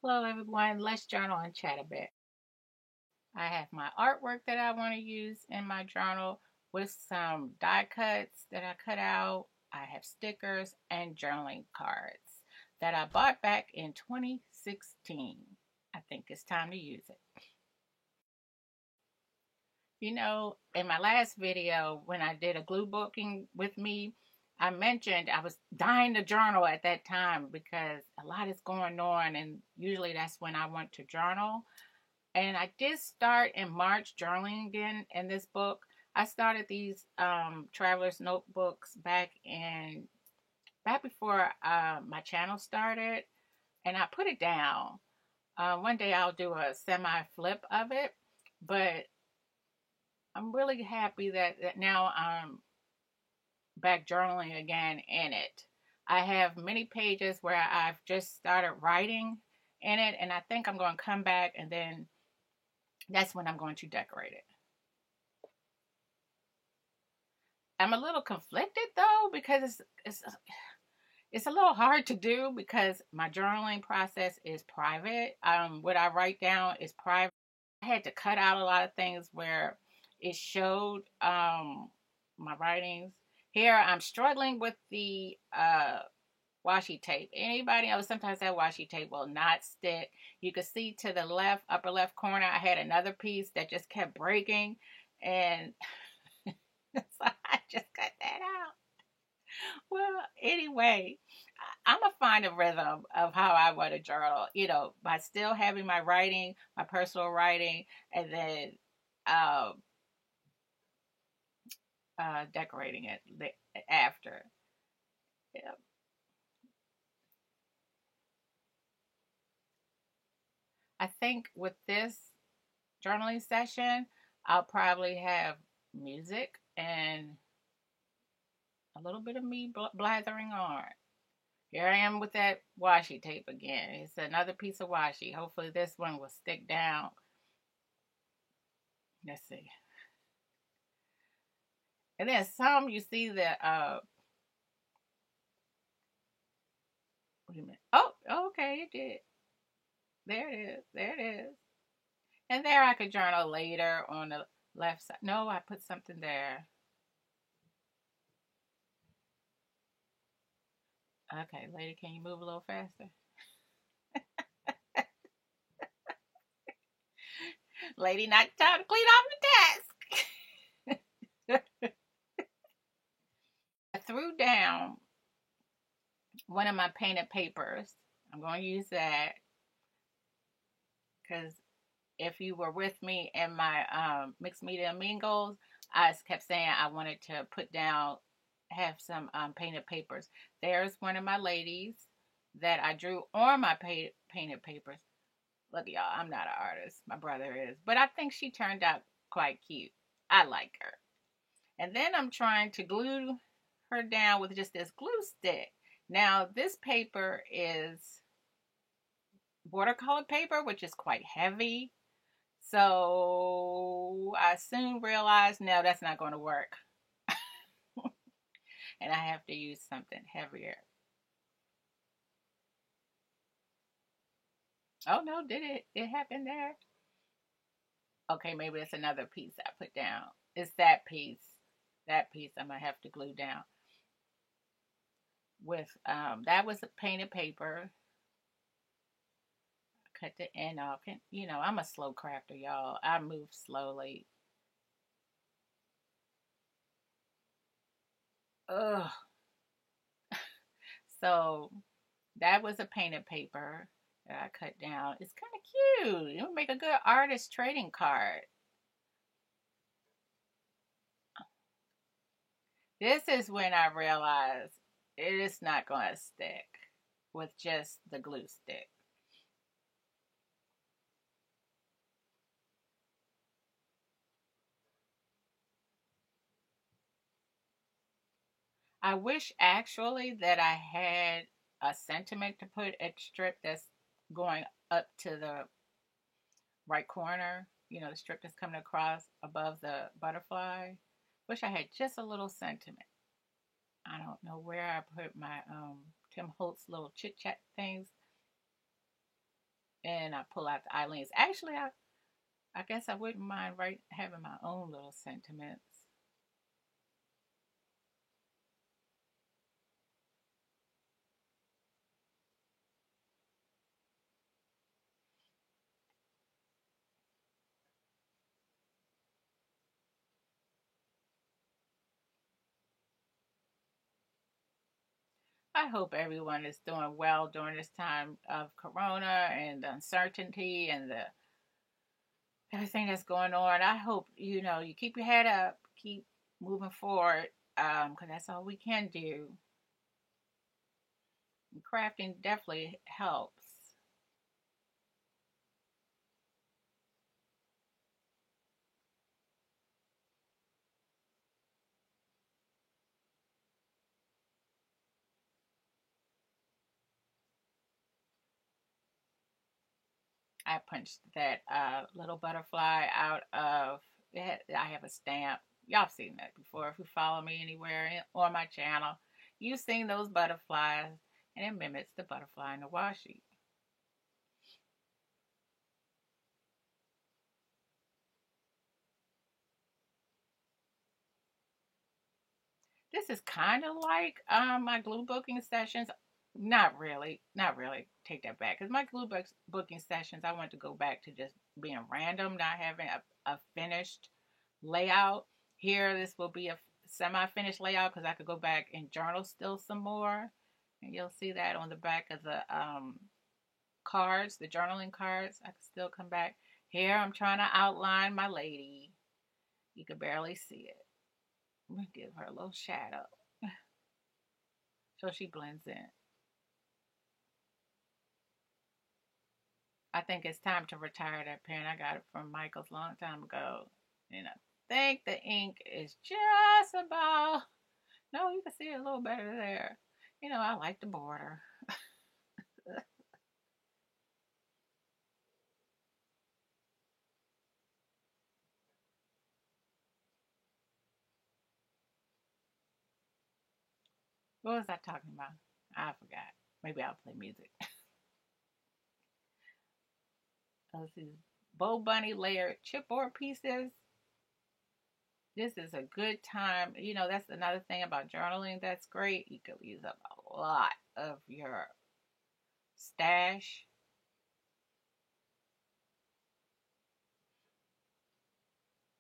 Hello, everyone. Let's journal and chat a bit. I have my artwork that I want to use in my journal with some die cuts that I cut out. I have stickers and journaling cards that I bought back in 2016. I think it's time to use it. In my last video, when I did a glue booking with me, I mentioned I was dying to journal at that time because a lot is going on, and usually that's when I want to journal. And I did start in March journaling again in this book. I started these traveler's notebooks back before my channel started, and I put it down. One day I'll do a semi flip of it, but I'm really happy that now I'm back journaling again in it. I have many pages where I've just started writing in it, and I think I'm going to come back, and then that's when I'm going to decorate it. I'm a little conflicted though because it's a little hard to do because my journaling process is private. What I write down is private. I had to cut out a lot of things where it showed my writings. Here I'm struggling with the washi tape. Anybody else, sometimes that washi tape will not stick. You can see to the left, upper left corner, I had another piece that just kept breaking, and so I just cut that out. Well, anyway, I'm gonna find a rhythm of how I want to journal, by still having my writing, my personal writing, and then uh, decorating it after. Yeah. I think with this journaling session, I'll probably have music and a little bit of me blathering on. Here I am with that washi tape again. It's another piece of washi. Hopefully this one will stick down. Let's see. And then some you see that wait a minute. Oh, okay, it did. There it is. There it is. And there I could journal later on the left side. No, I put something there. Okay, lady, can you move a little faster? Lady, not time to clean off the desk. I threw down one of my painted papers. I'm going to use that because if you were with me in my mixed media mingles, I kept saying I wanted to have some painted papers. There's one of my ladies that I drew on my painted papers. Look, y'all, I'm not an artist. My brother is. But I think she turned out quite cute. I like her. And then I'm trying to glue her down with just this glue stick. Now, this paper is watercolor paper, which is quite heavy. So I soon realized, no, that's not going to work. And I have to use something heavier. Oh, no, did it? It happened there? Okay, maybe it's another piece I put down. It's that piece. That piece I'm going to have to glue down. That was a painted paper. Cut the end off. I'm a slow crafter, y'all. I move slowly. Ugh. So that was a painted paper that I cut down. It's kind of cute. It would make a good artist trading card. This is when I realized it is not going to stick with just the glue stick. I wish actually that I had a sentiment to put a strip that's going up to the right corner. The strip that's coming across above the butterfly. Wish I had just a little sentiment. I don't know where I put my Tim Holtz little chit chat things. and I pull out the Eileen's. Actually, I guess I wouldn't mind having my own little sentiments. I hope everyone is doing well during this time of Corona and the uncertainty and the everything that's going on. I hope you keep your head up, keep moving forward, because that's all we can do. And crafting definitely helps. I punched that little butterfly out of it. I have a stamp. Y'all have seen that before. If you follow me anywhere on my channel, you've seen those butterflies, and it mimics the butterfly in the washi. This is kind of like my glue booking sessions. Not really, not really. Take that back. Because my booking sessions, I want to go back to just being random, not having a finished layout. Here, this will be a semi-finished layout because I could go back and journal still some more. And you'll see that on the back of the cards, the journaling cards. I can still come back. Here, I'm trying to outline my lady. You can barely see it. I'm going to give her a little shadow so she blends in. I think it's time to retire that pen. I got it from Michael's long time ago. And I think the ink is just about. No, you can see it a little better there. I like the border. What was I talking about? I forgot. Maybe I'll play music. Let's see. Bow Bunny layered chipboard pieces. This is a good time. That's another thing about journaling that's great. You could use up a lot of your stash.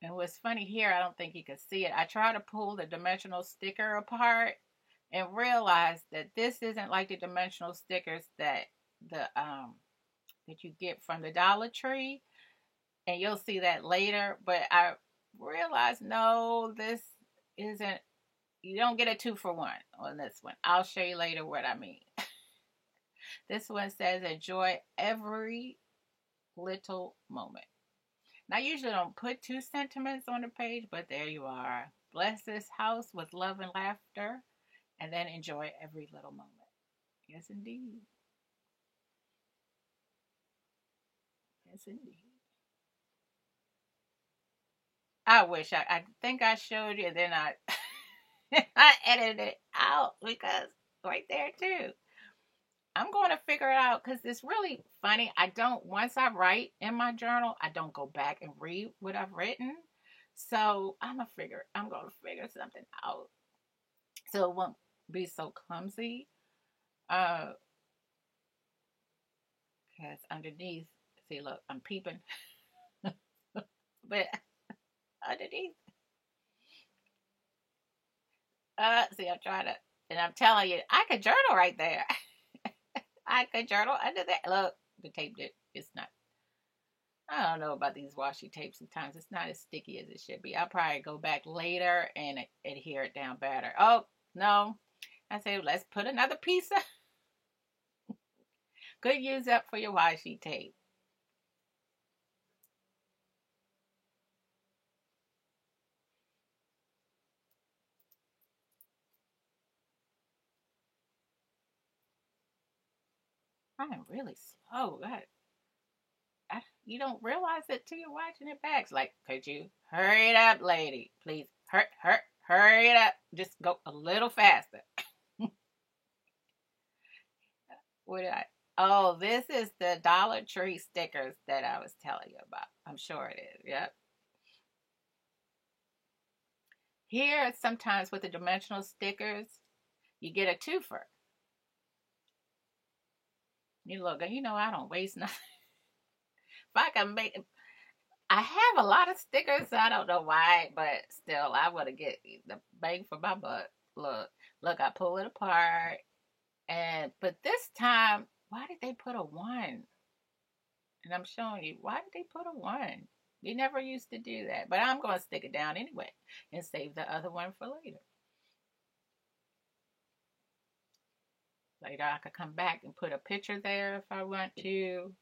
And what's funny here, I don't think you can see it. I try to pull the dimensional sticker apart and realize that this isn't like the dimensional stickers that you get from the Dollar Tree. And you'll see that later. But I realized no, this isn't. You don't get a 2-for-1 on this one. I'll show you later what I mean. This one says enjoy every little moment. Now, I usually don't put 2 sentiments on the page, but there you are. Bless this house with love and laughter, and then enjoy every little moment. Yes, indeed. Yes, indeed. I wish I think I showed you, then I I edited it out because right there too. I'm going to figure it out because it's really funny. Once I write in my journal, I don't go back and read what I've written. So I'm going to figure something out so it won't be so clumsy. Because underneath, see, look, I'm peeping, but underneath, see, I'm trying to, and I'm telling you, I could journal right there. I could journal under that. Look, the tape it's not. I don't know about these washi tapes. Sometimes it's not as sticky as it should be. I'll probably go back later and adhere it down better. Oh no, I say let's put another piece of good use up for your washi tape. I am really slow. You don't realize it till you're watching it back. It's like, could you hurry it up, lady? Please, hurry it up. Just go a little faster. What did I? Oh, this is the Dollar Tree stickers that I was telling you about. I'm sure it is. Yep. Here, sometimes with the dimensional stickers, you get a twofer. You look, you know, I don't waste nothing. If I can make, I have a lot of stickers. So I don't know why, but still, I want to get the bang for my buck. Look, I pull it apart, and but this time, why did they put a one? And I'm showing you why did they put a one? They never used to do that, but I'm going to stick it down anyway and save the other one for later. Later, I could come back and put a picture there if I want to.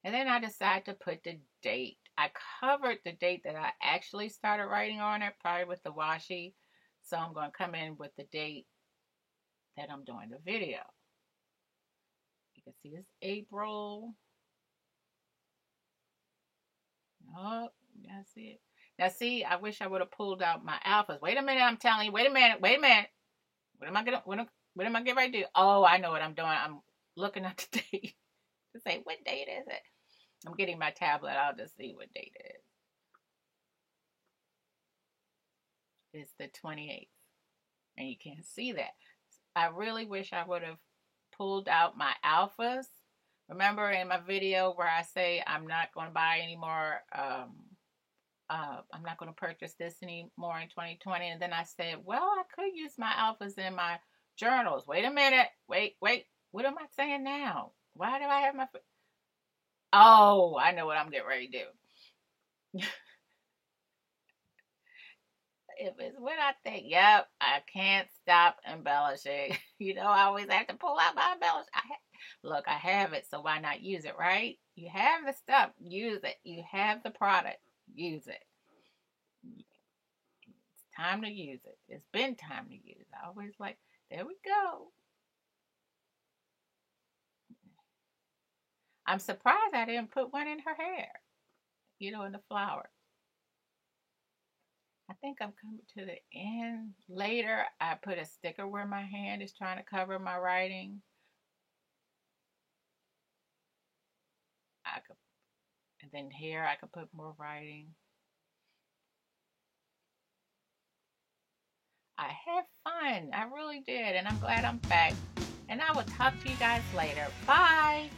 And then I decided to put the date. I covered the date that I actually started writing on it, probably with the washi. So I'm going to come in with the date that I'm doing the video. You can see it's April. Oh, you guys see it? Now see, I wish I would have pulled out my alphas. Wait a minute, I'm telling you. Wait a minute. What am I gonna? What am I getting ready to do? Oh, I know what I'm doing. I'm looking at the date to say what date is it. I'm getting my tablet. I'll just see what date it is. It's the 28th, and you can't see that. I really wish I would have pulled out my alphas. Remember in my video where I say I'm not going to buy any more. I'm not going to purchase this anymore in 2020. And then I said, well, I could use my alphas in my journals. Wait a minute. Wait. What am I saying now? Why do I have my... Oh, I know what I'm getting ready to do. If it's what I think, yep, I can't stop embellishing. You know, I always have to pull out my embellish. Look, I have it, so why not use it, right? You have the stuff, use it. You have the product, use it. It's time to use it. It's been time to use it. I always like, there we go. I'm surprised I didn't put one in her hair, you know, in the flower. I think I'm coming to the end. Later, I put a sticker where my hand is trying to cover my writing. I could, and then here I could put more writing. I had fun. I really did. And I'm glad I'm back. And I will talk to you guys later. Bye.